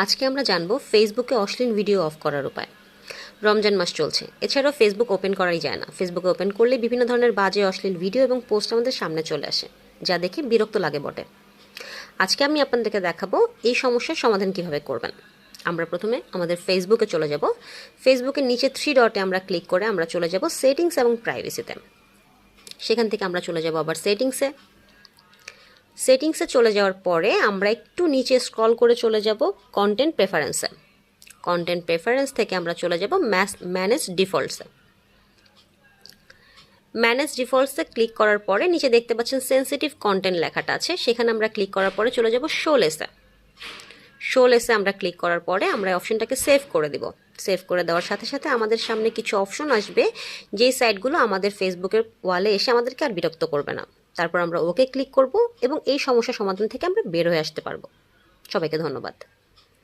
আজকে আমরা জানবো ফেসবুকে অশ্লীল ভিডিও অফ করার উপায়। রমজান মাস চলছে, এছাড়াও ফেসবুক ওপেন করাই যায় না। ফেসবুকে ওপেন করলে বিভিন্ন ধরনের বাজে অশ্লীল ভিডিও এবং পোস্ট আমাদের সামনে চলে আসে, যা দেখে বিরক্ত লাগে বটে। আজকে আমি আপনাদেরকে দেখাবো এই সমস্যার সমাধান কিভাবে করবেন। আমরা প্রথমে আমাদের ফেসবুকে চলে যাব। ফেসবুকের নিচে 3 ডটে আমরা ক্লিক করে আমরা চলে যাব সেটিংস এবং প্রাইভেসিতে। সেখান থেকে আমরা চলে যাব আবার সেটিংসে চলে যাওয়ার পরে আমরা একটু নিচে স্ক্রল করে চলে যাব কন্টেন্ট প্রেফারেন্স থেকে আমরা চলে যাব ম্যানেজ ডিফল্টসে ক্লিক করার পরে নিচে দেখতে পাচ্ছেন সেন্সিটিভ কন্টেন্ট লেখাটা আছে, সেখানে আমরা ক্লিক করার পরে চলে যাব শো লেসে আমরা ক্লিক করার পরে আমরা অপশনটাকে সেভ করে দিব। সেভ করে দেওয়ার সাথে সাথে আমাদের সামনে কিছু অপশন আসবে, যেই সাইটগুলো আমাদের ফেসবুকের ওয়ালে এসে আমাদেরকে আর বিরক্ত করবে না। তারপর আমরা ওকে ক্লিক করব এবং এই সমস্যা সমাধান থেকে আমরা বের হয়ে আসতে পারবো। সবাইকে ধন্যবাদ।